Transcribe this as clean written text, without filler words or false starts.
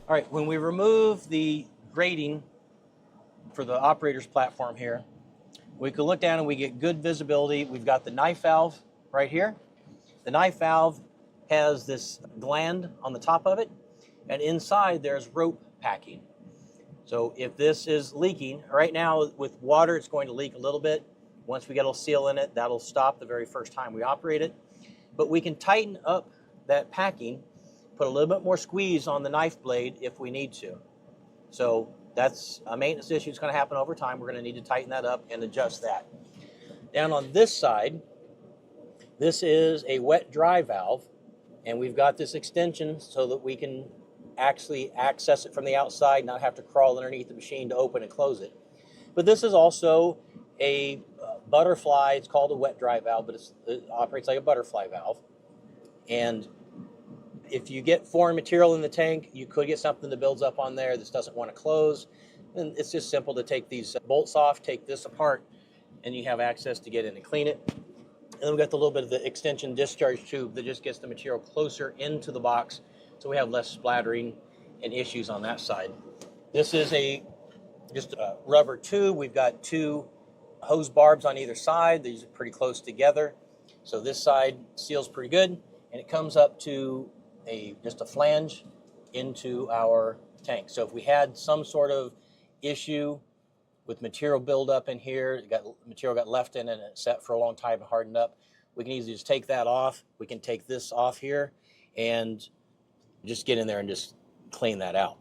All right, when we remove the grating for the operator's platform here, we can look down and we get good visibility. We've got the knife valve right here. The knife valve has this gland on the top of it, and inside there's rope packing. So if this is leaking, right now with water it's going to leak a little bit. Once we get a seal in it, that'll stop the very first time we operate it. But we can tighten up that packing, put a little bit more squeeze on the knife blade if we need to. So that's a maintenance issue that's going to happen over time. We're going to need to tighten that up and adjust that. Down on this side, this is a wet-dry valve, and we've got this extension so that we can actually access it from the outside, not have to crawl underneath the machine to open and close it. But this is also a butterfly. It's called a wet-dry valve, but it operates like a butterfly valve. And if you get foreign material in the tank, you could get something that builds up on there that doesn't want to close. And it's just simple to take these bolts off, take this apart, and you have access to get in and clean it. And then we've got the little bit of the extension discharge tube that just gets the material closer into the box so we have less splattering and issues on that side. This is just a rubber tube. We've got two hose barbs on either side. These are pretty close together. So this side seals pretty good, and it comes up to just a flange into our tank. So if we had some sort of issue with material buildup in here, material got left in and it sat for a long time and hardened up, we can easily just take that off. We can take this off here and just get in there and just clean that out.